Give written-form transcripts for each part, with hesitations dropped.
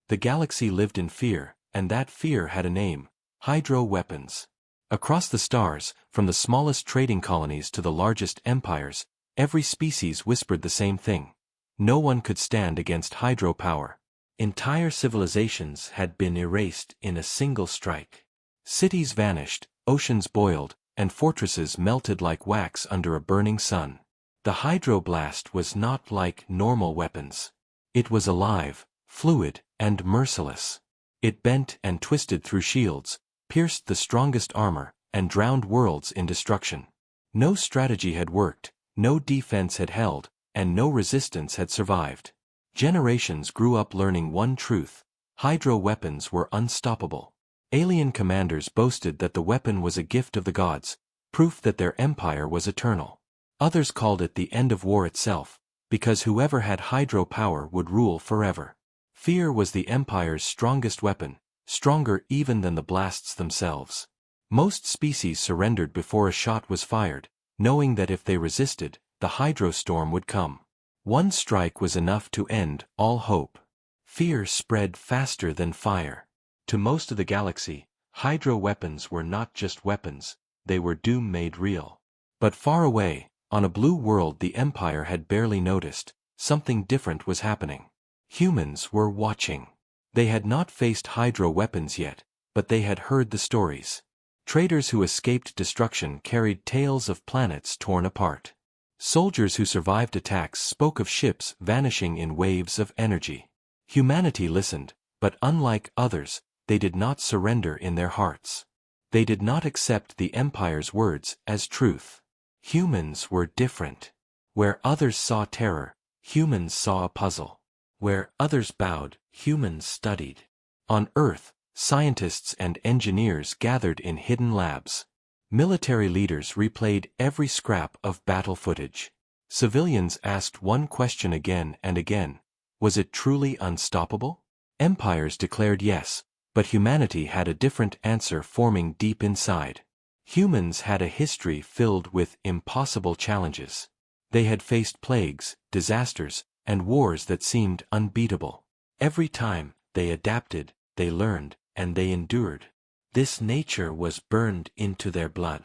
The galaxy lived in fear, and that fear had a name: hydro weapons. Across the stars, from the smallest trading colonies to the largest empires, every species whispered the same thing. No one could stand against hydropower. Entire civilizations had been erased in a single strike. Cities vanished, oceans boiled, and fortresses melted like wax under a burning sun. The hydroblast was not like normal weapons. It was alive, fluid, and merciless. It bent and twisted through shields, pierced the strongest armor, and drowned worlds in destruction. No strategy had worked, no defense had held, and no resistance had survived. Generations grew up learning one truth: hydro weapons were unstoppable. Alien commanders boasted that the weapon was a gift of the gods, proof that their empire was eternal. Others called it the end of war itself, because whoever had hydro power would rule forever. Fear was the empire's strongest weapon, stronger even than the blasts themselves. Most species surrendered before a shot was fired, knowing that if they resisted, the hydro storm would come. One strike was enough to end all hope. Fear spread faster than fire. To most of the galaxy, hydro weapons were not just weapons, they were doom made real. But far away, on a blue world the Empire had barely noticed, something different was happening. Humans were watching. They had not faced hydro weapons yet, but they had heard the stories. Traders who escaped destruction carried tales of planets torn apart. Soldiers who survived attacks spoke of ships vanishing in waves of energy. Humanity listened, but unlike others, they did not surrender in their hearts. They did not accept the Empire's words as truth. Humans were different. Where others saw terror, humans saw a puzzle. Where others bowed, humans studied. On Earth, scientists and engineers gathered in hidden labs. Military leaders replayed every scrap of battle footage. Civilians asked one question again and again: was it truly unstoppable? Empires declared yes, but humanity had a different answer forming deep inside. Humans had a history filled with impossible challenges. They had faced plagues, disasters, and wars that seemed unbeatable. Every time, they adapted, they learned, and they endured. This nature was burned into their blood.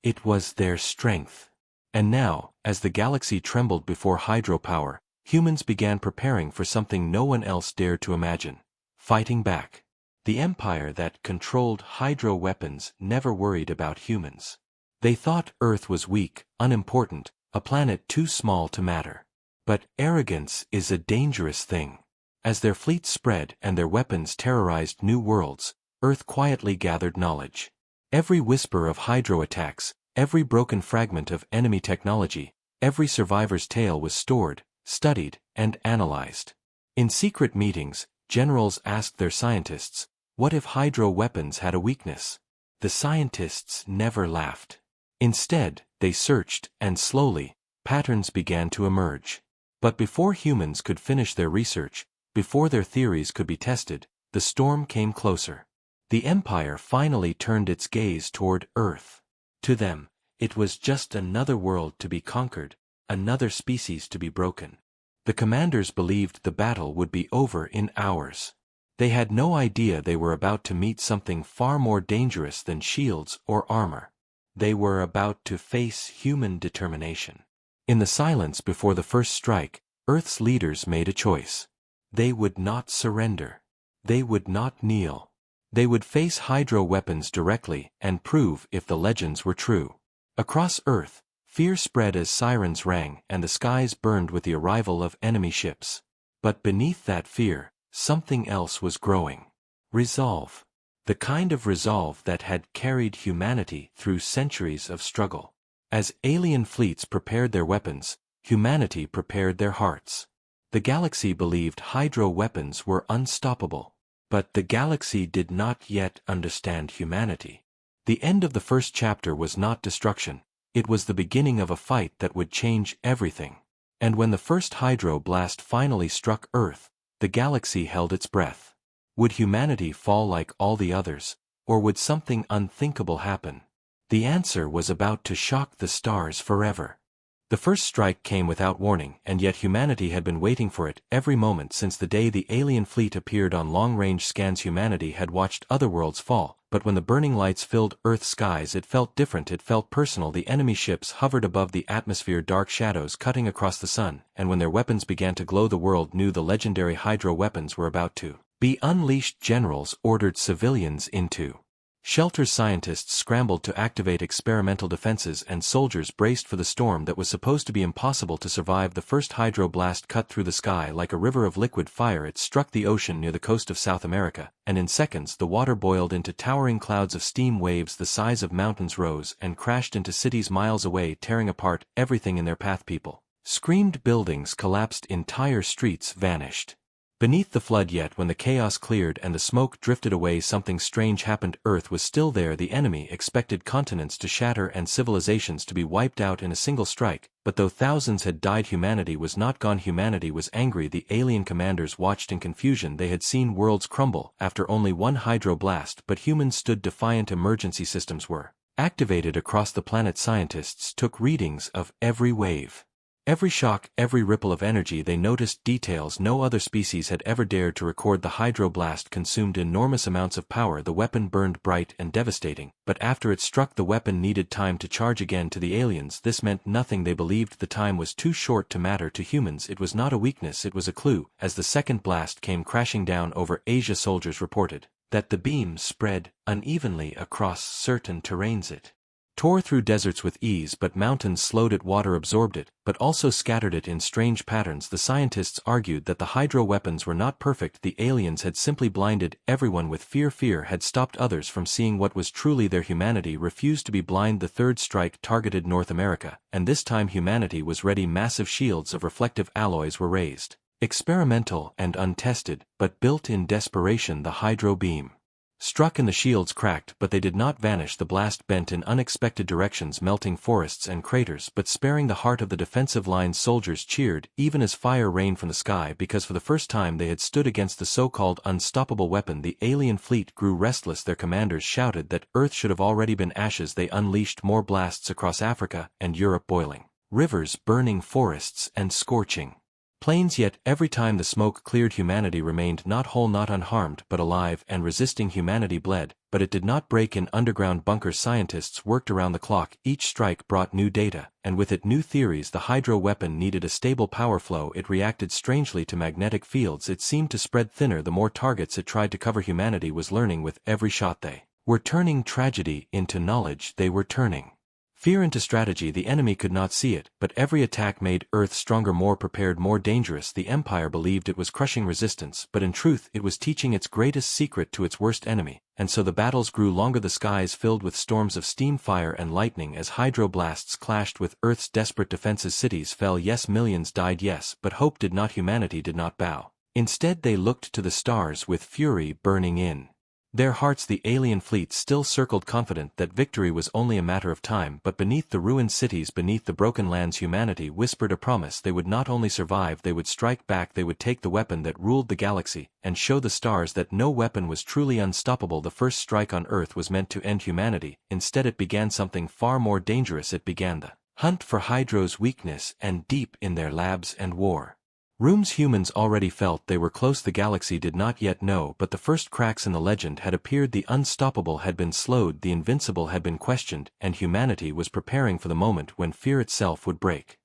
It was their strength. And now, as the galaxy trembled before hydropower, humans began preparing for something no one else dared to imagine: fighting back. The empire that controlled hydro weapons never worried about humans. They thought Earth was weak, unimportant, a planet too small to matter. But arrogance is a dangerous thing. As their fleets spread and their weapons terrorized new worlds, Earth quietly gathered knowledge. Every whisper of hydro attacks, every broken fragment of enemy technology, every survivor's tale was stored, studied, and analyzed. In secret meetings, generals asked their scientists, what if hydro weapons had a weakness? The scientists never laughed. Instead, they searched, and slowly, patterns began to emerge. But before humans could finish their research, before their theories could be tested, the storm came closer. The Empire finally turned its gaze toward Earth. To them, it was just another world to be conquered, another species to be broken. The commanders believed the battle would be over in hours. They had no idea they were about to meet something far more dangerous than shields or armor. They were about to face human determination. In the silence before the first strike, Earth's leaders made a choice. They would not surrender. They would not kneel. They would face hydro weapons directly and prove if the legends were true. Across Earth, fear spread as sirens rang and the skies burned with the arrival of enemy ships. But beneath that fear, something else was growing. Resolve. The kind of resolve that had carried humanity through centuries of struggle. As alien fleets prepared their weapons, humanity prepared their hearts. The galaxy believed hydro weapons were unstoppable. But the galaxy did not yet understand humanity. The end of the first chapter was not destruction, it was the beginning of a fight that would change everything. And when the first hydro blast finally struck Earth, the galaxy held its breath. Would humanity fall like all the others, or would something unthinkable happen? The answer was about to shock the stars forever. The first strike came without warning, and yet humanity had been waiting for it every moment since the day the alien fleet appeared on long-range scans. Humanity had watched other worlds fall, but when the burning lights filled Earth's skies it felt different, it felt personal. The enemy ships hovered above the atmosphere, dark shadows cutting across the sun, and when their weapons began to glow the world knew the legendary Hydro weapons were about to be unleashed. Generals ordered civilians into shelters, scientists scrambled to activate experimental defenses, and soldiers braced for the storm that was supposed to be impossible to survive. The first hydro blast cut through the sky like a river of liquid fire. It struck the ocean near the coast of South America, and in seconds the water boiled into towering clouds of steam. Waves the size of mountains rose and crashed into cities miles away, tearing apart everything in their path. People screamed, buildings collapsed, entire streets vanished beneath the flood. Yet when the chaos cleared and the smoke drifted away, something strange happened. Earth was still there. The enemy expected continents to shatter and civilizations to be wiped out in a single strike, but though thousands had died, humanity was not gone. Humanity was angry. The alien commanders watched in confusion. They had seen worlds crumble after only one hydro blast, but humans stood defiant. Emergency systems were activated across the planet. Scientists took readings of every wave, every shock, every ripple of energy. They noticed details no other species had ever dared to record. The hydro blast consumed enormous amounts of power. The weapon burned bright and devastating, but after it struck, the weapon needed time to charge again. To the aliens, this meant nothing. They believed the time was too short to matter. To humans, it was not a weakness, it was a clue. As the second blast came crashing down over Asia, soldiers reported that the beam spread unevenly across certain terrains. It tore through deserts with ease, but mountains slowed it. Water absorbed it, but also scattered it in strange patterns. The scientists argued that the hydro weapons were not perfect. The aliens had simply blinded everyone with fear. Fear had stopped others from seeing what was truly there. Humanity refused to be blind. The third strike targeted North America, and this time humanity was ready. Massive shields of reflective alloys were raised, experimental and untested, but built in desperation. The hydro beam struck and the shields cracked, but they did not vanish. The blast bent in unexpected directions, melting forests and craters, but sparing the heart of the defensive lines. Soldiers cheered, even as fire rained from the sky, because for the first time they had stood against the so-called unstoppable weapon. The alien fleet grew restless. Their commanders shouted that Earth should have already been ashes. They unleashed more blasts across Africa and Europe, boiling rivers, burning forests, and scorching plains. Yet every time the smoke cleared, humanity remained not whole, not unharmed, but alive and resisting. Humanity bled, but it did not break. In underground bunkers, scientists worked around the clock. Each strike brought new data, and with it new theories. The hydro weapon needed a stable power flow. It reacted strangely to magnetic fields. It seemed to spread thinner the more targets it tried to cover. Humanity was learning with every shot. They were turning tragedy into knowledge. They were turning fear into strategy. The enemy could not see it, but every attack made Earth stronger, more prepared, more dangerous. The Empire believed it was crushing resistance, but in truth it was teaching its greatest secret to its worst enemy, and so the battles grew longer. The skies filled with storms of steam, fire, and lightning as hydro blasts clashed with Earth's desperate defenses. Cities fell, yes, millions died, yes, but hope did not. Humanity did not bow. Instead they looked to the stars with fury burning in their hearts. The alien fleet still circled, confident that victory was only a matter of time, but beneath the ruined cities, beneath the broken lands, humanity whispered a promise. They would not only survive, they would strike back. They would take the weapon that ruled the galaxy, and show the stars that no weapon was truly unstoppable. The first strike on Earth was meant to end humanity. Instead it began something far more dangerous. It began the hunt for Hydro's weakness, and deep in their labs and war rooms, humans already felt they were close. The galaxy did not yet know, but the first cracks in the legend had appeared. The unstoppable had been slowed, the invincible had been questioned, and humanity was preparing for the moment when fear itself would break.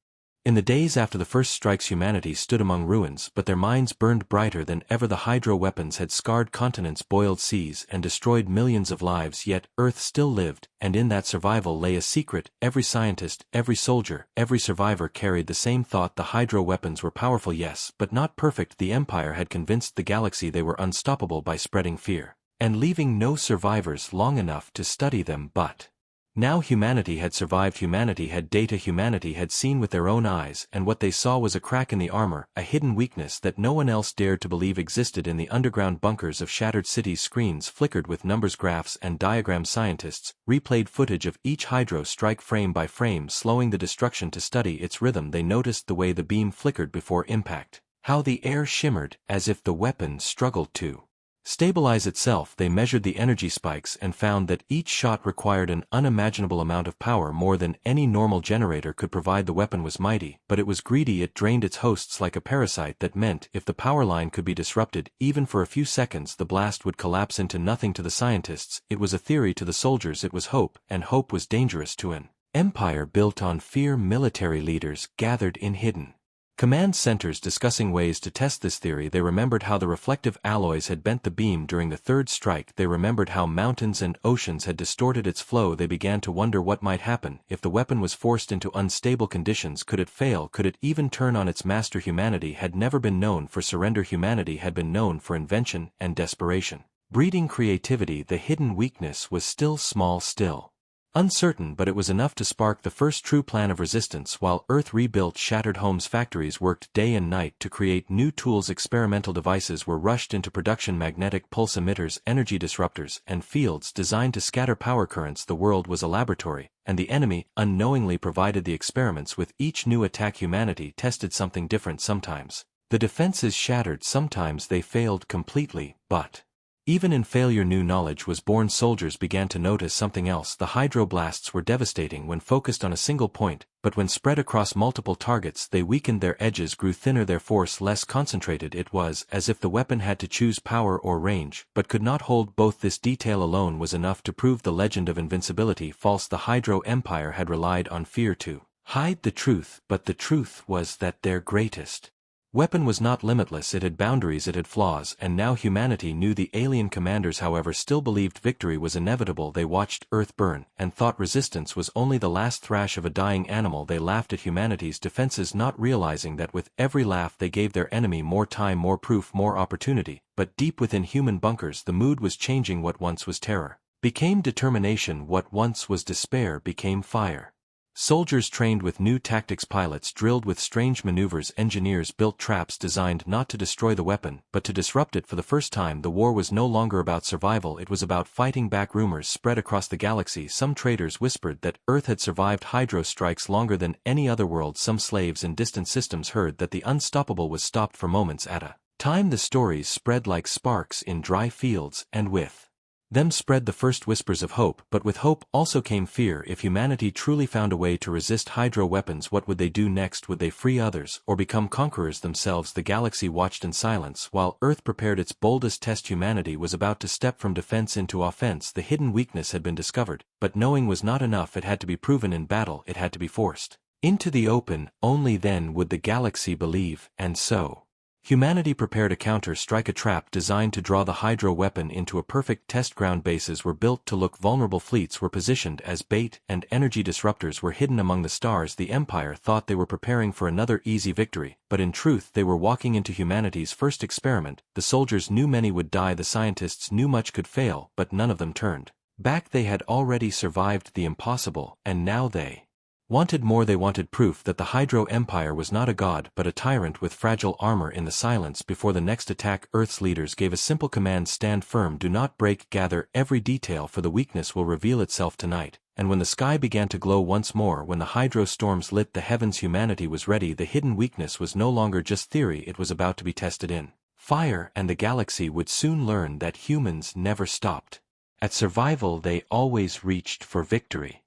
In the days after the first strikes, humanity stood among ruins, but their minds burned brighter than ever. The hydro weapons had scarred continents, boiled seas, and destroyed millions of lives, yet Earth still lived, and in that survival lay a secret. Every scientist, every soldier, every survivor carried the same thought. The hydro weapons were powerful, yes, but not perfect. The Empire had convinced the galaxy they were unstoppable by spreading fear and leaving no survivors long enough to study them. But now humanity had survived. Humanity had data. Humanity had seen with their own eyes, and what they saw was a crack in the armor, a hidden weakness that no one else dared to believe existed. In the underground bunkers of shattered cities, screens flickered with numbers, graphs, and diagrams. Scientists replayed footage of each hydro strike frame by frame, slowing the destruction to study its rhythm. They noticed the way the beam flickered before impact, how the air shimmered as if the weapon struggled to stabilize itself. They measured the energy spikes and found that each shot required an unimaginable amount of power, more than any normal generator could provide. The weapon was mighty, but it was greedy. It drained its hosts like a parasite. That meant if the power line could be disrupted, even for a few seconds, the blast would collapse into nothing. To the scientists, it was a theory. To the soldiers, it was hope, and hope was dangerous to an empire built on fear. Military leaders gathered in hidden command centers discussing ways to test this theory. They remembered how the reflective alloys had bent the beam during the third strike. They remembered how mountains and oceans had distorted its flow. They began to wonder what might happen if the weapon was forced into unstable conditions. Could it fail? Could it even turn on its master? Humanity had never been known for surrender. Humanity had been known for invention and desperation, breeding creativity. The hidden weakness was still small, still uncertain, but it was enough to spark the first true plan of resistance. While Earth rebuilt shattered homes, factories worked day and night to create new tools. Experimental devices were rushed into production: magnetic pulse emitters, energy disruptors, and fields designed to scatter power currents. The world was a laboratory, and the enemy unknowingly provided the experiments. With each new attack, humanity tested something different. Sometimes the defenses shattered, sometimes they failed completely, but even in failure, new knowledge was born. Soldiers began to notice something else. The hydroblasts were devastating when focused on a single point, but when spread across multiple targets, they weakened. Their edges grew thinner, their force less concentrated. It was as if the weapon had to choose power or range, but could not hold both. This detail alone was enough to prove the legend of invincibility false. The Hydro Empire had relied on fear to hide the truth, but the truth was that their greatest weapon was not limitless. It had boundaries, it had flaws, and now humanity knew. The alien commanders, however, still believed victory was inevitable. They watched Earth burn, and thought resistance was only the last thrash of a dying animal. They laughed at humanity's defenses, not realizing that with every laugh they gave their enemy more time, more proof, more opportunity. But deep within human bunkers, the mood was changing. What once was terror became determination. What once was despair became fire. Soldiers trained with new tactics, pilots drilled with strange maneuvers, engineers built traps designed not to destroy the weapon, but to disrupt it. For the first time, the war was no longer about survival, it was about fighting back. Rumors spread across the galaxy. Some traders whispered that Earth had survived hydro strikes longer than any other world. Some slaves in distant systems heard that the unstoppable was stopped for moments at a time. The stories spread like sparks in dry fields, and with them spread the first whispers of hope. But with hope also came fear. If humanity truly found a way to resist hydro weapons, what would they do next? Would they free others, or become conquerors themselves? The galaxy watched in silence while Earth prepared its boldest test. Humanity was about to step from defense into offense. The hidden weakness had been discovered, but knowing was not enough. It had to be proven in battle. It had to be forced into the open. Only then would the galaxy believe, and so humanity prepared a counter-strike, a trap designed to draw the hydro weapon into a perfect test ground. Bases were built to look vulnerable, fleets were positioned as bait, and energy disruptors were hidden among the stars. The Empire thought they were preparing for another easy victory, but in truth they were walking into humanity's first experiment. The soldiers knew many would die, the scientists knew much could fail, but none of them turned back. They had already survived the impossible, and now they wanted more. They wanted proof that the Hydro Empire was not a god but a tyrant with fragile armor. In the silence before the next attack, Earth's leaders gave a simple command: stand firm, do not break, gather every detail, for the weakness will reveal itself tonight. And when the sky began to glow once more, when the hydro storms lit the heavens, humanity was ready. The hidden weakness was no longer just theory, it was about to be tested in fire, and the galaxy would soon learn that humans never stopped at survival, they always reached for victory.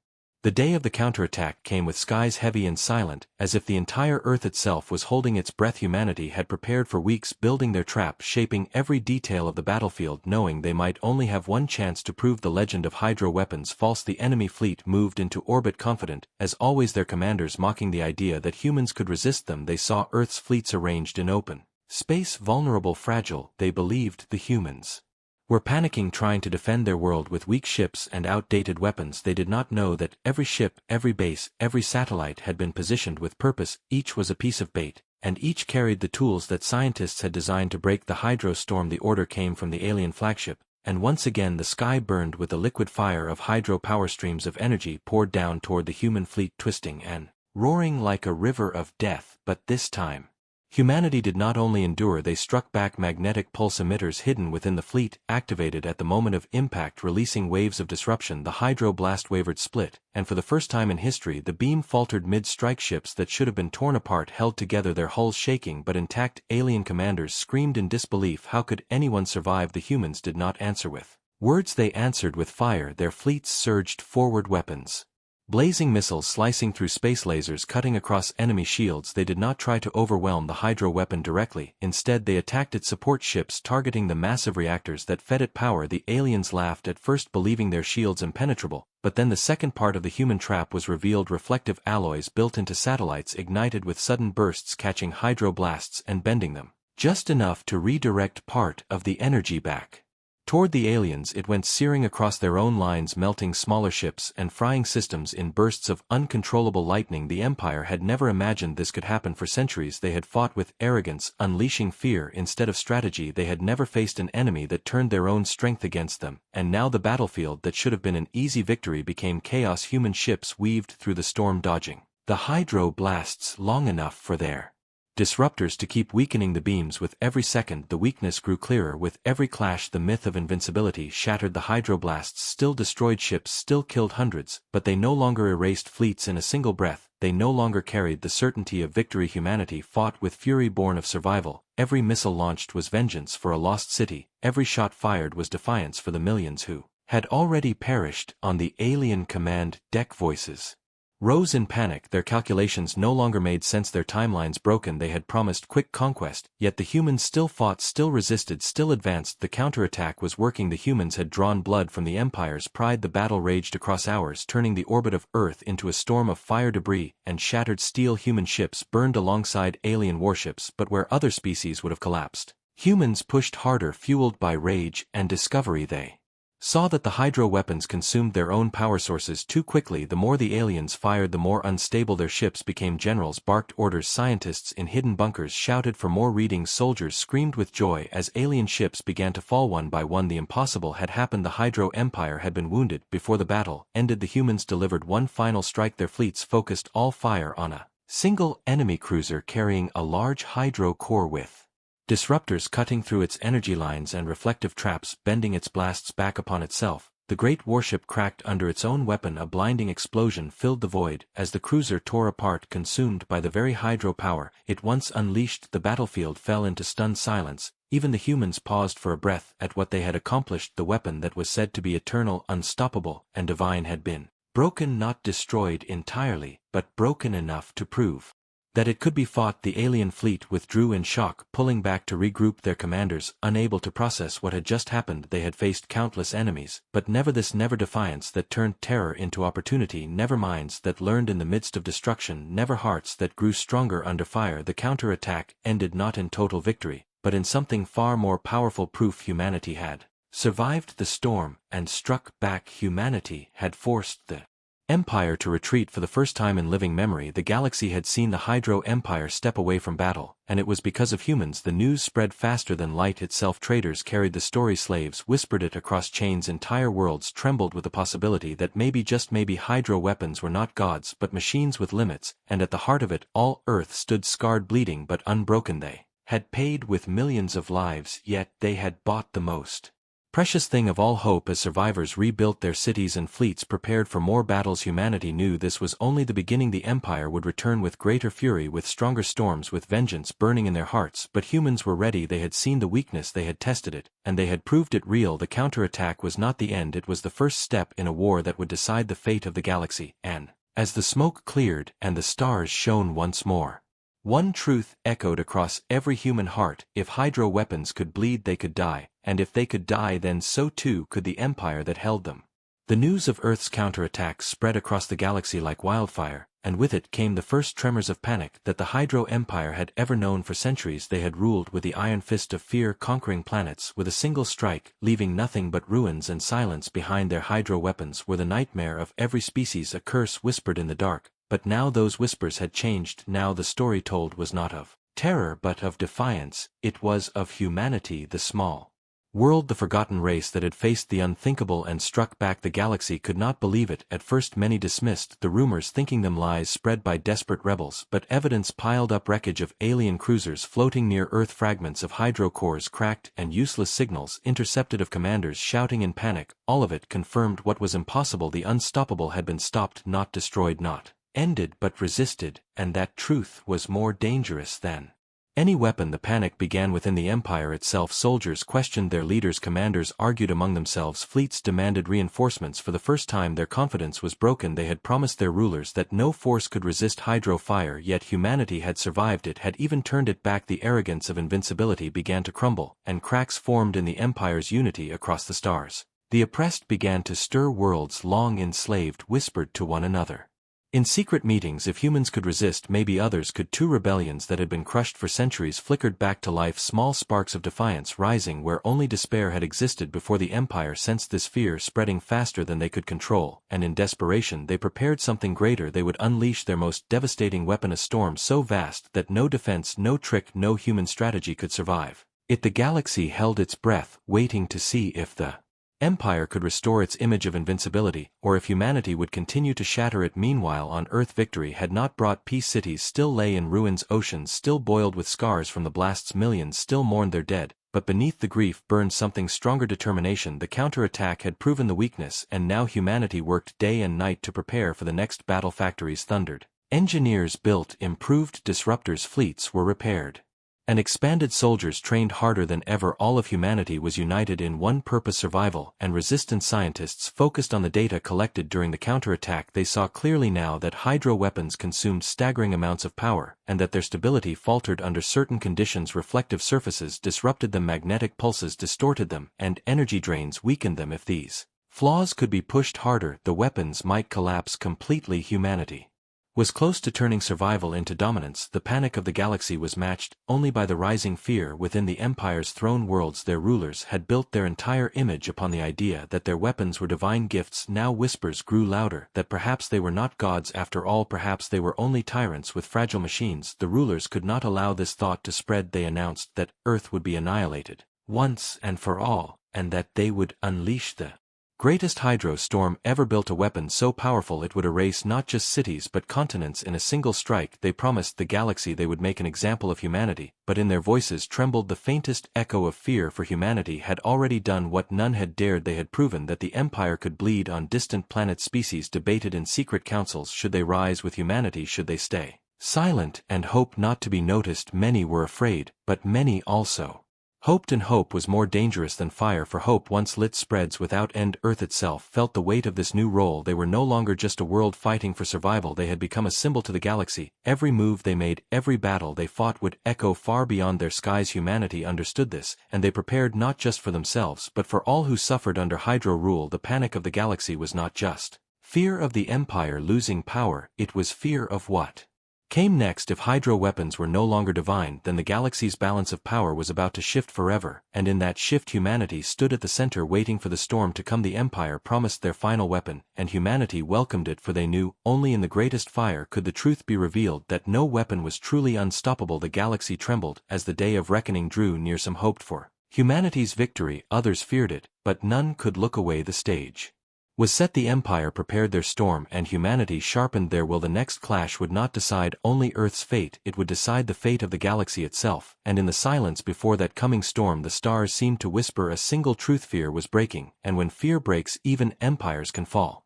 The day of the counterattack came with skies heavy and silent, as if the entire Earth itself was holding its breath. Humanity had prepared for weeks, building their trap, shaping every detail of the battlefield, knowing they might only have one chance to prove the legend of hydro weapons false. The enemy fleet moved into orbit, confident, as always, their commanders mocking the idea that humans could resist them. They saw Earth's fleets arranged in open space, vulnerable, fragile. They believed the humans were panicking, trying to defend their world with weak ships and outdated weapons. They did not know that every ship, every base, every satellite had been positioned with purpose. Each was a piece of bait, and each carried the tools that scientists had designed to break the hydro storm. The order came from the alien flagship, and once again the sky burned with the liquid fire of hydro power. Streams of energy poured down toward the human fleet, twisting and roaring like a river of death. But this time Humanity did not only endure, they struck back. Magnetic pulse emitters hidden within the fleet activated at the moment of impact, releasing waves of disruption. The hydroblast wavered, split, and for the first time in history the beam faltered mid-strike. Ships that should have been torn apart held together, their hulls shaking but intact. Alien commanders screamed in disbelief. How could anyone survive? The humans did not answer with words, they answered with fire. Their fleets surged forward, weapons blazing, missiles slicing through space, lasers cutting across enemy shields. They did not try to overwhelm the hydro weapon directly, instead they attacked its support ships, targeting the massive reactors that fed it power. The aliens laughed at first, believing their shields impenetrable, but then the second part of the human trap was revealed. Reflective alloys built into satellites ignited with sudden bursts, catching hydro blasts and bending them just enough to redirect part of the energy back toward the aliens. It went searing across their own lines, melting smaller ships and frying systems in bursts of uncontrollable lightning. The Empire had never imagined this could happen. For centuries they had fought with arrogance, unleashing fear instead of strategy. They had never faced an enemy that turned their own strength against them, and now the battlefield that should have been an easy victory became chaos. Human ships weaved through the storm, dodging the hydro blasts long enough for their disruptors to keep weakening the beams. With every second the weakness grew clearer. With every clash the myth of invincibility shattered. The hydroblasts still destroyed ships, still killed hundreds, but they no longer erased fleets in a single breath. They no longer carried the certainty of victory. Humanity fought with fury born of survival. Every missile launched was vengeance for a lost city. Every shot fired was defiance for the millions who had already perished on the alien command deck. Voices rose in panic. Their calculations no longer made sense, their timelines broken. They had promised quick conquest, yet the humans still fought, still resisted, still advanced. The counterattack was working. The humans had drawn blood from the Empire's pride. The battle raged across hours, turning the orbit of Earth into a storm of fire, debris, and shattered steel. Human ships burned alongside alien warships, but where other species would have collapsed, humans pushed harder. Fueled by rage and discovery, they saw that the hydro weapons consumed their own power sources too quickly. The more the aliens fired, the more unstable their ships became. Generals barked orders, scientists in hidden bunkers shouted for more readings, soldiers screamed with joy as alien ships began to fall one by one. The impossible had happened. The Hydro Empire had been wounded. Before the battle ended, the humans delivered one final strike. Their fleets focused all fire on a single enemy cruiser carrying a large hydro core with disruptors cutting through its energy lines and reflective traps bending its blasts back upon itself. The great warship cracked under its own weapon. A blinding explosion filled the void as the cruiser tore apart, consumed by the very hydro power it once unleashed. The battlefield fell into stunned silence. Even the humans paused for a breath at what they had accomplished. The weapon that was said to be eternal, unstoppable, and divine had been broken, not destroyed entirely, but broken enough to prove that it could be fought. The alien fleet withdrew in shock, pulling back to regroup. Their commanders, unable to process what had just happened. They had faced countless enemies, but never this, never defiance that turned terror into opportunity, never minds that learned in the midst of destruction, never hearts that grew stronger under fire. The counterattack ended not in total victory, but in something far more powerful, proof humanity had survived the storm and struck back. Humanity had forced the Empire to retreat. For the first time in living memory, the galaxy had seen the Hydro Empire step away from battle, and it was because of humans. The news spread faster than light itself. Traders carried the story, slaves whispered it across chains. Entire worlds trembled with the possibility that maybe, just maybe, hydro weapons were not gods but machines with limits, and at the heart of it all Earth stood, scarred, bleeding, but unbroken. They had paid with millions of lives, yet they had bought the most precious thing of all, hope. As survivors rebuilt their cities and fleets, prepared for more battles, humanity knew this was only the beginning. The Empire would return with greater fury, with stronger storms, with vengeance burning in their hearts. But humans were ready. They had seen the weakness, they had tested it, and they had proved it real. The counterattack was not the end, it was the first step in a war that would decide the fate of the galaxy. And as the smoke cleared and the stars shone once more, one truth echoed across every human heart: if hydro weapons could bleed, they could die, and if they could die, then so too could the empire that held them. The news of Earth's counterattack spread across the galaxy like wildfire, and with it came the first tremors of panic that the Hydro Empire had ever known. For centuries they had ruled with the iron fist of fear, conquering planets with a single strike, leaving nothing but ruins and silence behind. Their hydro weapons were the nightmare of every species, a curse whispered in the dark. But now those whispers had changed. Now the story told was not of terror but of defiance. It was of humanity, the small, World. The forgotten race that had faced the unthinkable and struck back. The galaxy could not believe it. At first many dismissed the rumors, thinking them lies spread by desperate rebels, but evidence piled up: wreckage of alien cruisers floating near Earth, fragments of hydro cores cracked, and useless signals intercepted of commanders shouting in panic. All of it confirmed what was impossible: the unstoppable had been stopped, not destroyed, not ended, but resisted, and that truth was more dangerous than any weapon. The panic began within the Empire itself. Soldiers questioned their leaders, commanders argued among themselves, fleets demanded reinforcements. For the first time their confidence was broken. They had promised their rulers that no force could resist hydro fire, yet humanity had survived it, had even turned it back. The arrogance of invincibility began to crumble, and cracks formed in the Empire's unity across the stars. The oppressed began to stir. Worlds long enslaved whispered to one another in secret meetings, if humans could resist, maybe others could too. Rebellions that had been crushed for centuries flickered back to life, small sparks of defiance rising where only despair had existed before. The Empire sensed this fear spreading faster than they could control, and in desperation they prepared something greater. They would unleash their most devastating weapon, a storm so vast that no defense, no trick, no human strategy could survive it. The galaxy held its breath, waiting to see if the Empire could restore its image of invincibility, or if humanity would continue to shatter it. Meanwhile on Earth, victory had not brought peace. Cities still lay in ruins, oceans still boiled with scars from the blasts, millions still mourned their dead, but beneath the grief burned something stronger: determination. The counterattack had proven the weakness, and now humanity worked day and night to prepare for the next battle. Factories thundered, engineers built improved disruptors, fleets were repaired, and expanded. Soldiers trained harder than ever. All of humanity was united in one purpose: survival and resistance. Scientists focused on the data collected during the counterattack. They saw clearly now that hydro weapons consumed staggering amounts of power, and that their stability faltered under certain conditions. Reflective surfaces disrupted them, magnetic pulses distorted them, and energy drains weakened them. If these flaws could be pushed harder, the weapons might collapse completely. Humanity was close to turning survival into dominance. The panic of the galaxy was matched only by the rising fear within the Empire's throne. Worlds, their rulers had built their entire image upon the idea that their weapons were divine gifts. Now whispers grew louder that perhaps they were not gods after all, perhaps they were only tyrants with fragile machines. The rulers could not allow this thought to spread. They announced that Earth would be annihilated once and for all, and that they would unleash the greatest hydro storm ever built, a weapon so powerful it would erase not just cities but continents in a single strike. They promised the galaxy they would make an example of humanity, but in their voices trembled the faintest echo of fear, for humanity had already done what none had dared. They had proven that the Empire could bleed on distant planets. Species debated in secret councils: should they rise with humanity, should they stay silent and hope not to be noticed? Many were afraid, but many also hoped, and hope was more dangerous than fire, for hope once lit spreads without end. Earth itself felt the weight of this new role. They were no longer just a world fighting for survival, they had become a symbol to the galaxy. Every move they made, every battle they fought would echo far beyond their skies. Humanity understood this, and they prepared not just for themselves but for all who suffered under hydro rule. The panic of the galaxy was not just fear of the Empire losing power, it was fear of what came next. If hydro weapons were no longer divine, then the galaxy's balance of power was about to shift forever, and in that shift humanity stood at the center, waiting for the storm to come. The Empire promised their final weapon, and humanity welcomed it, for they knew only in the greatest fire could the truth be revealed that no weapon was truly unstoppable. The galaxy trembled as the day of reckoning drew near. Some hoped for humanity's victory, others feared it, but none could look away. The stage was set. The Empire prepared their storm, and humanity sharpened their will. The next clash would not decide only Earth's fate, it would decide the fate of the galaxy itself. And in the silence before that coming storm, the stars seemed to whisper a single truth: fear was breaking, and when fear breaks, even empires can fall.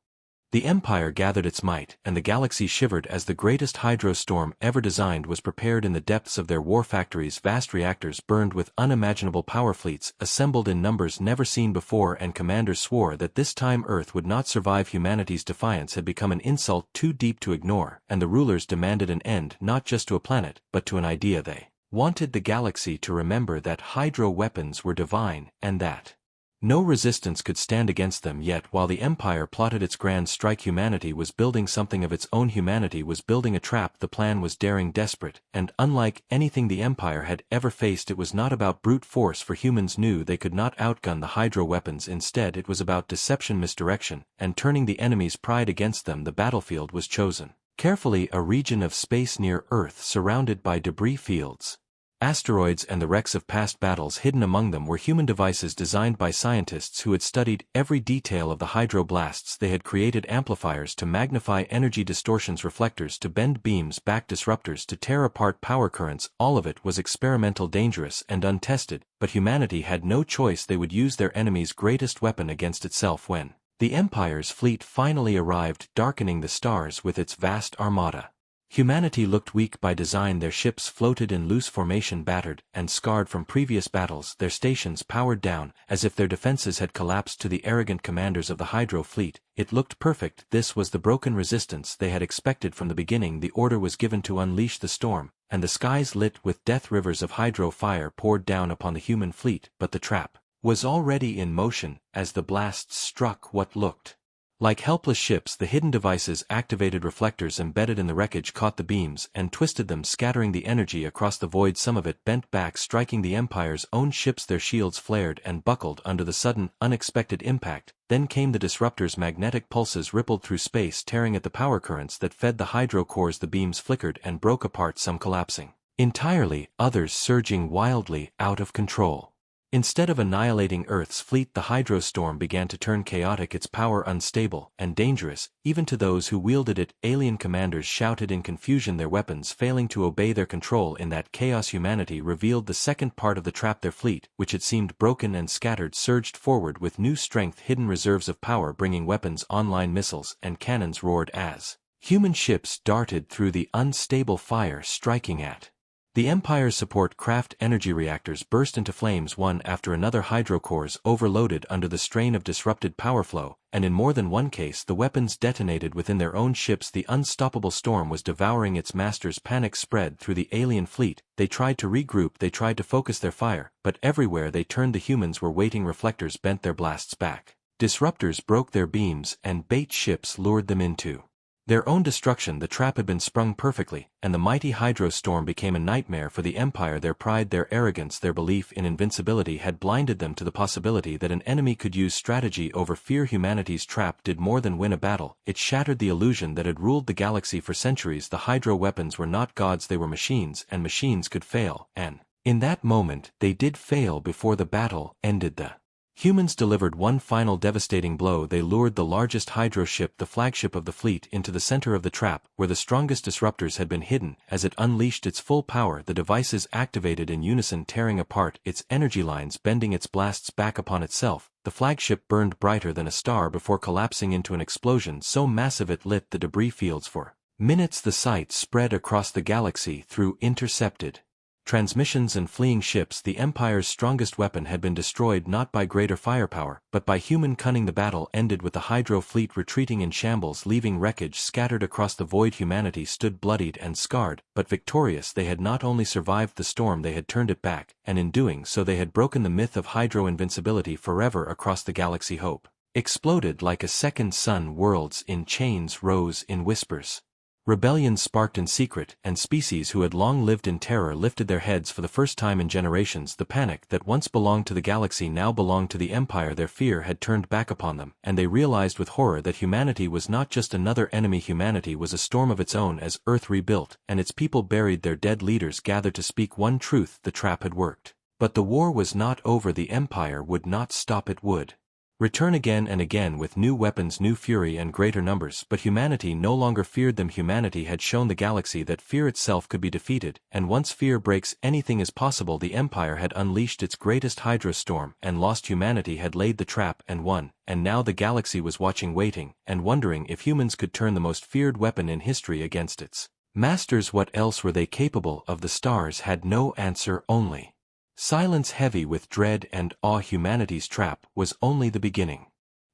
The Empire gathered its might, and the galaxy shivered as the greatest hydro storm ever designed was prepared. In the depths of their war factories, vast reactors burned with unimaginable power. Fleets assembled in numbers never seen before, and commanders swore that this time Earth would not survive. Humanity's defiance had become an insult too deep to ignore, and the rulers demanded an end not just to a planet, but to an idea. They wanted the galaxy to remember that hydro weapons were divine, and that no resistance could stand against them. Yet while the Empire plotted its grand strike, humanity was building something of its own. Humanity was building a trap. The plan was daring, desperate, and unlike anything the Empire had ever faced. It was not about brute force, for humans knew they could not outgun the hydro weapons. Instead, it was about deception, misdirection, and turning the enemy's pride against them. The battlefield was chosen carefully, a region of space near Earth surrounded by debris fields. Asteroids and the wrecks of past battles hidden among them were human devices designed by scientists who had studied every detail of the hydroblasts. They had created amplifiers to magnify energy distortions, reflectors to bend beams back, disruptors to tear apart power currents. All of it was experimental, dangerous, and untested, but humanity had no choice. They would use their enemy's greatest weapon against itself when the Empire's fleet finally arrived, darkening the stars with its vast armada. Humanity looked weak by design. Their ships floated in loose formation, battered and scarred from previous battles, their stations powered down, as if their defenses had collapsed. To the arrogant commanders of the Hydro fleet, it looked perfect. This was the broken resistance they had expected from the beginning. The order was given to unleash the storm, and the skies lit with death. Rivers of hydro fire poured down upon the human fleet, but the trap was already in motion as the blasts struck what looked like helpless ships. The hidden devices activated. Reflectors embedded in the wreckage caught the beams and twisted them, scattering the energy across the void. Some of it bent back, striking the Empire's own ships. Their shields flared and buckled under the sudden, unexpected impact. Then came the disruptors. Magnetic pulses rippled through space, tearing at the power currents that fed the hydro cores. The beams flickered and broke apart, some collapsing entirely, others surging wildly out of control. Instead of annihilating Earth's fleet, the hydro storm began to turn chaotic, its power unstable and dangerous, even to those who wielded it. Alien commanders shouted in confusion, their weapons failing to obey their control. In that chaos, humanity revealed the second part of the trap. Their fleet, which had seemed broken and scattered, surged forward with new strength, hidden reserves of power, bringing weapons online. Missiles and cannons roared as human ships darted through the unstable fire, striking at the Empire's support craft. Energy reactors burst into flames, one after another. Hydrocores overloaded under the strain of disrupted power flow, and in more than one case the weapons detonated within their own ships. The unstoppable storm was devouring its masters. Panic spread through the alien fleet. They tried to regroup, they tried to focus their fire, but everywhere they turned the humans were waiting. Reflectors bent their blasts back, disruptors broke their beams, and bait ships lured them into their own destruction. The trap had been sprung perfectly, and the mighty hydro storm became a nightmare for the Empire. Their pride, their arrogance, their belief in invincibility had blinded them to the possibility that an enemy could use strategy over fear. Humanity's trap did more than win a battle. It shattered the illusion that had ruled the galaxy for centuries. The hydro weapons were not gods, they were machines, and machines could fail, and in that moment they did fail. Before the battle ended, the humans delivered one final devastating blow. They lured the largest hydro ship, the flagship of the fleet, into the center of the trap, where the strongest disruptors had been hidden. As it unleashed its full power, the devices activated in unison, tearing apart its energy lines, bending its blasts back upon itself. The flagship burned brighter than a star before collapsing into an explosion so massive it lit the debris fields for minutes. The sight spread across the galaxy through intercepted transmissions and fleeing ships. The Empire's strongest weapon had been destroyed, not by greater firepower, but by human cunning. The battle ended with the Hydro fleet retreating in shambles, leaving wreckage scattered across the void. Humanity stood bloodied and scarred, but victorious. They had not only survived the storm, they had turned it back, and in doing so they had broken the myth of Hydro invincibility forever. Across the galaxy, hope exploded like a second sun. Worlds in chains rose in whispers. Rebellion sparked in secret, and species who had long lived in terror lifted their heads for the first time in generations. The panic that once belonged to the galaxy now belonged to the Empire. Their fear had turned back upon them, and they realized with horror that humanity was not just another enemy. Humanity was a storm of its own. As Earth rebuilt, and its people buried their dead leaders, gathered to speak one truth: the trap had worked. But the war was not over. The Empire would not stop. It would return again and again with new weapons, new fury, and greater numbers. But humanity no longer feared them. Humanity had shown the galaxy that fear itself could be defeated, and once fear breaks, anything is possible. The Empire had unleashed its greatest hydro storm and lost. Humanity had laid the trap and won, and now the galaxy was watching, waiting, and wondering if humans could turn the most feared weapon in history against its masters. What else were they capable of? The stars had no answer, only silence heavy with dread and awe. Humanity's trap was only the beginning.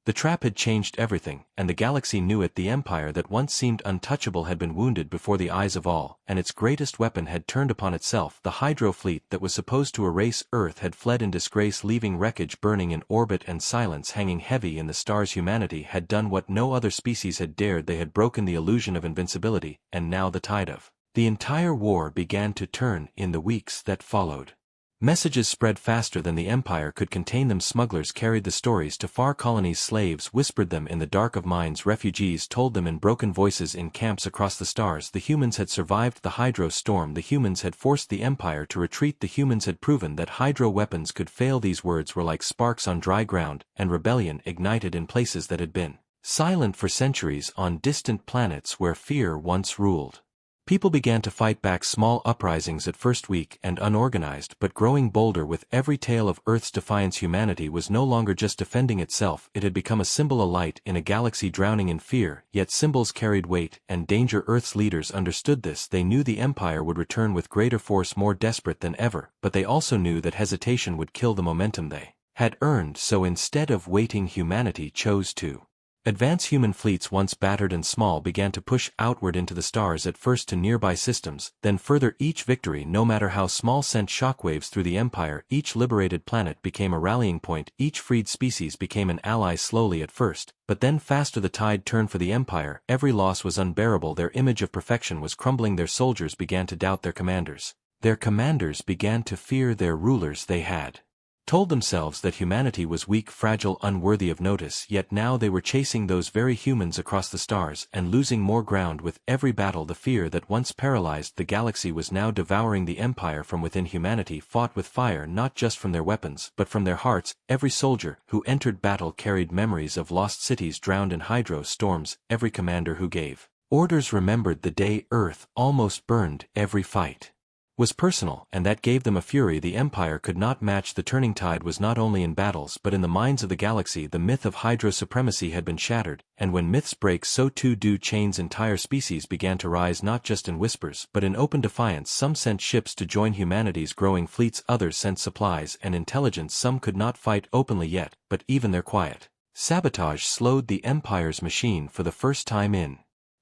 The trap had changed everything, and the galaxy knew it. The Empire that once seemed untouchable had been wounded before the eyes of all, and its greatest weapon had turned upon itself. The Hydro fleet that was supposed to erase Earth had fled in disgrace, leaving wreckage burning in orbit and silence hanging heavy in the stars. Humanity had done what no other species had dared. They had broken the illusion of invincibility, and now the tide of the entire war began to turn. In the weeks that followed, Messages spread faster than the Empire could contain them. Smugglers carried the stories to far colonies. Slaves whispered them in the dark of mines. Refugees told them in broken voices in camps across the stars. The humans had survived the Hydro storm. The humans had forced the Empire to retreat. The humans had proven that Hydro weapons could fail. These words were like sparks on dry ground, and rebellion ignited in places that had been silent for centuries, on distant planets where fear once ruled. People began to fight back. Small uprisings, at first weak and unorganized but growing bolder with every tale of Earth's defiance. Humanity was no longer just defending itself, it had become a symbol, a light in a galaxy drowning in fear, yet symbols carried weight and danger. Earth's leaders understood this. They knew the Empire would return with greater force, more desperate than ever, but they also knew that hesitation would kill the momentum they had earned. So instead of waiting, humanity chose to advance. Human fleets, once battered and small, began to push outward into the stars, at first to nearby systems, then further. Each victory, no matter how small, sent shockwaves through the Empire. Each liberated planet became a rallying point. Each freed species became an ally. Slowly at first, but then faster, the tide turned for the Empire. Every loss was unbearable. Their image of perfection was crumbling. Their soldiers began to doubt their commanders. Their commanders began to fear their rulers. They had told themselves that humanity was weak, fragile, unworthy of notice, yet now they were chasing those very humans across the stars and losing more ground with every battle. The fear that once paralyzed the galaxy was now devouring the Empire from within. Humanity fought with fire, not just from their weapons but from their hearts. Every soldier who entered battle carried memories of lost cities drowned in Hydro storms. Every commander who gave orders remembered the day Earth almost burned. Every fight was personal, and that gave them a fury the Empire could not match. The turning tide was not only in battles but in the minds of the galaxy. The myth of Hydro supremacy had been shattered, and when myths break, so too do chains. Entire species began to rise, not just in whispers but in open defiance. Some sent ships to join humanity's growing fleets, others sent supplies and intelligence. Some could not fight openly yet, but even their quiet sabotage slowed the Empire's machine. For the first time in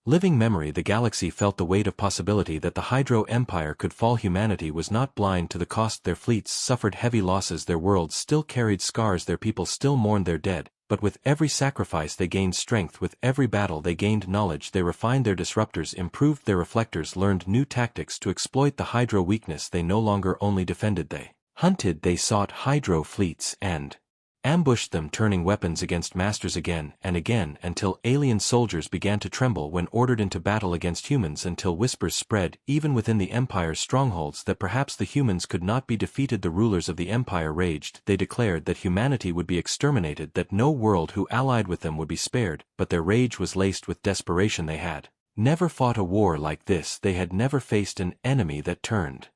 living memory, the galaxy felt the weight of possibility that the Hydro Empire could fall. Humanity was not blind to the cost. Their fleets suffered heavy losses. Their worlds still carried scars. Their people still mourned their dead. But with every sacrifice they gained strength. With every battle they gained knowledge. They refined their disruptors, improved their reflectors, learned new tactics to exploit the Hydro weakness. They no longer only defended, they hunted. They sought Hydro fleets and ambushed them, turning weapons against masters again and again, until alien soldiers began to tremble when ordered into battle against humans, until whispers spread, even within the Empire's strongholds, that perhaps the humans could not be defeated. The rulers of the Empire raged. They declared that humanity would be exterminated, that no world who allied with them would be spared, but their rage was laced with desperation. They had never fought a war like this. They had never faced an enemy that turned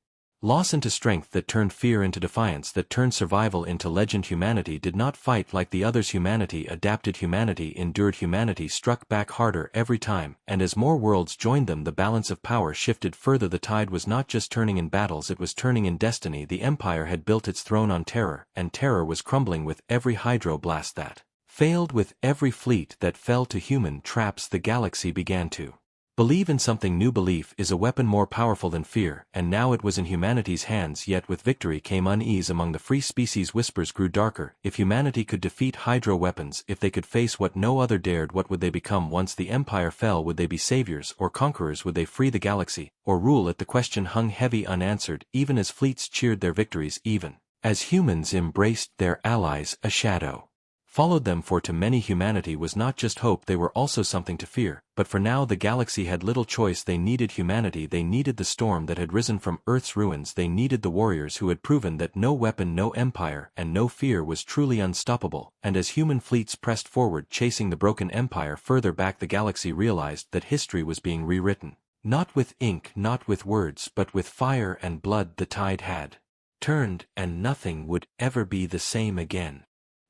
loss into strength, that turned fear into defiance, that turned survival into legend. Humanity did not fight like the others. Humanity adapted. Humanity endured. Humanity struck back harder every time, and as more worlds joined them, the balance of power shifted further. The tide was not just turning in battles, it was turning in destiny. The Empire had built its throne on terror, and terror was crumbling with every Hydro blast that failed, with every fleet that fell to human traps. The galaxy began to believe in something new. Belief is a weapon more powerful than fear, and now it was in humanity's hands. Yet with victory came unease among the free species. Whispers grew darker. If humanity could defeat Hydro weapons, if they could face what no other dared, what would they become once the Empire fell? Would they be saviors or conquerors? Would they free the galaxy or rule it? The question hung heavy unanswered, even as fleets cheered their victories, even as humans embraced their allies. A shadow followed them, for to many humanity was not just hope, they were also something to fear. But for now the galaxy had little choice. They needed humanity. They needed the storm that had risen from Earth's ruins. They needed the warriors who had proven that no weapon, no empire, and no fear was truly unstoppable. And as human fleets pressed forward, chasing the broken empire further back, the galaxy realized that history was being rewritten. Not with ink, not with words, but with fire and blood. The tide had turned, and nothing would ever be the same again.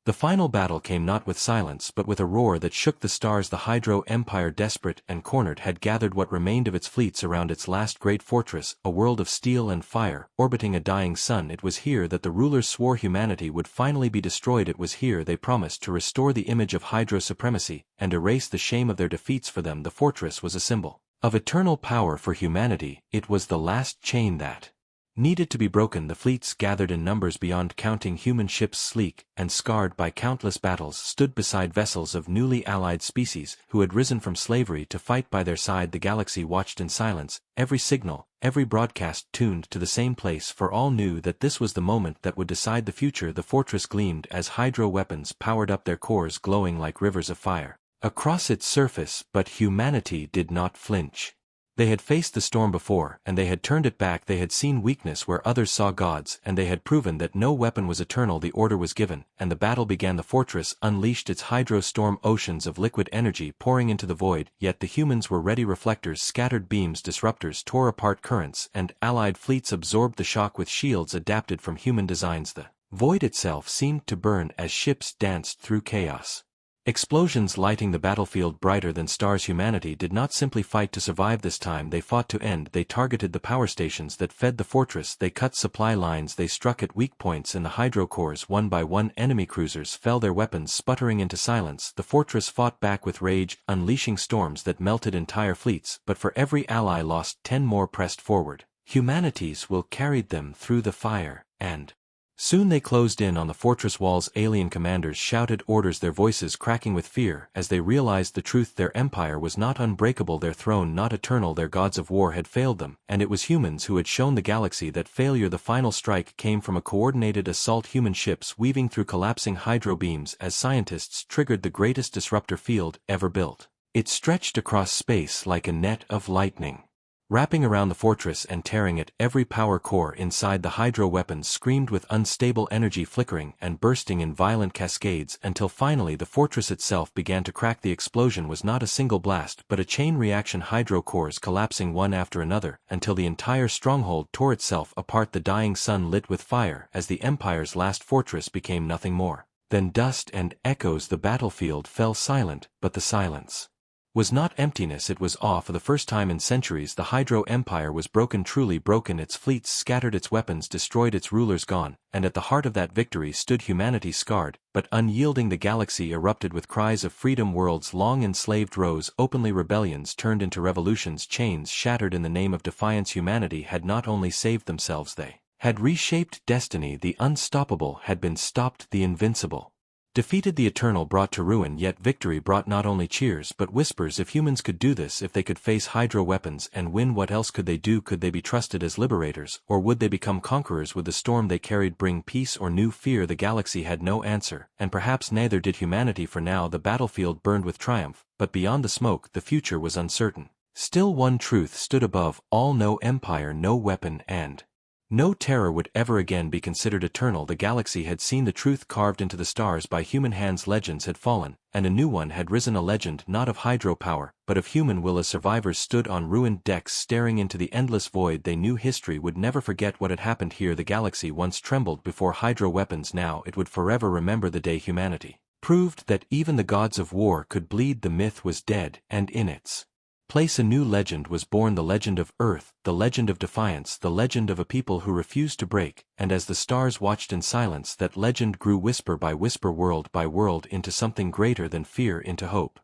The final battle came not with silence but with a roar that shook the stars. The Hydro Empire, desperate and cornered, had gathered what remained of its fleets around its last great fortress, a world of steel and fire, orbiting a dying sun. It was here that the rulers swore humanity would finally be destroyed. It was here they promised to restore the image of Hydro supremacy and erase the shame of their defeats. For them the fortress was a symbol of eternal power. For humanity, it was the last chain that needed to be broken. The fleets gathered in numbers beyond counting. Human ships, sleek and scarred by countless battles, stood beside vessels of newly allied species who had risen from slavery to fight by their side. The galaxy watched in silence, every signal, every broadcast tuned to the same place, for all knew that this was the moment that would decide the future. The fortress gleamed as hydro weapons powered up, their cores glowing like rivers of fire across its surface, but humanity did not flinch. They had faced the storm before, and they had turned it back. They had seen weakness where others saw gods, and they had proven that no weapon was eternal. The order was given, and the battle began. The fortress unleashed its hydro storm, oceans of liquid energy pouring into the void, yet the humans were ready. Reflectors scattered beams, disruptors tore apart currents, and allied fleets absorbed the shock with shields adapted from human designs. The void itself seemed to burn as ships danced through chaos. Explosions lighting the battlefield brighter than stars. Humanity did not simply fight to survive this time, they fought to end. They targeted the power stations that fed the fortress, they cut supply lines, they struck at weak points in the hydro cores. One by one enemy cruisers fell, their weapons sputtering into silence. The fortress fought back with rage, unleashing storms that melted entire fleets, but for every ally lost, 10 more pressed forward. Humanity's will carried them through the fire, and soon they closed in on the fortress walls. Alien commanders shouted orders, their voices cracking with fear as they realized the truth. Their empire was not unbreakable, their throne not eternal. Their gods of war had failed them, and it was humans who had shown the galaxy that failure. The final strike came from a coordinated assault, human ships weaving through collapsing hydro beams as scientists triggered the greatest disruptor field ever built. It stretched across space like a net of lightning, wrapping around the fortress and tearing it. Every power core inside the hydro weapons screamed with unstable energy, flickering and bursting in violent cascades, until finally the fortress itself began to crack. The explosion was not a single blast, but a chain reaction, hydro cores collapsing one after another, until the entire stronghold tore itself apart. The dying sun lit with fire as the Empire's last fortress became nothing more than dust and echoes. The battlefield fell silent, but the silence was not emptiness, it was awe. For the first time in centuries the Hydro Empire was broken, truly broken. Its fleets scattered, its weapons destroyed, its rulers gone, and at the heart of that victory stood humanity, scarred but unyielding. The galaxy erupted with cries of freedom. Worlds long enslaved rose openly, rebellions turned into revolutions, chains shattered in the name of defiance. Humanity had not only saved themselves, they had reshaped destiny. The unstoppable had been stopped, the invincible defeated, the eternal brought to ruin. Yet victory brought not only cheers but whispers. If humans could do this, if they could face hydro weapons and win, what else could they do? Could they be trusted as liberators, or would they become conquerors? Would the storm they carried bring peace or new fear? The galaxy had no answer, and perhaps neither did humanity for now. The battlefield burned with triumph, but beyond the smoke the future was uncertain. Still one truth stood above all: no empire, no weapon, and no terror would ever again be considered eternal. The galaxy had seen the truth carved into the stars by human hands. Legends had fallen, and a new one had risen, a legend not of hydro power, but of human will. As survivors stood on ruined decks staring into the endless void, they knew history would never forget what had happened here. The galaxy once trembled before hydro weapons, now it would forever remember the day humanity proved that even the gods of war could bleed. The myth was dead, and in its place a new legend was born, the legend of Earth, the legend of defiance, the legend of a people who refused to break. And as the stars watched in silence, that legend grew, whisper by whisper, world by world, into something greater than fear, into hope.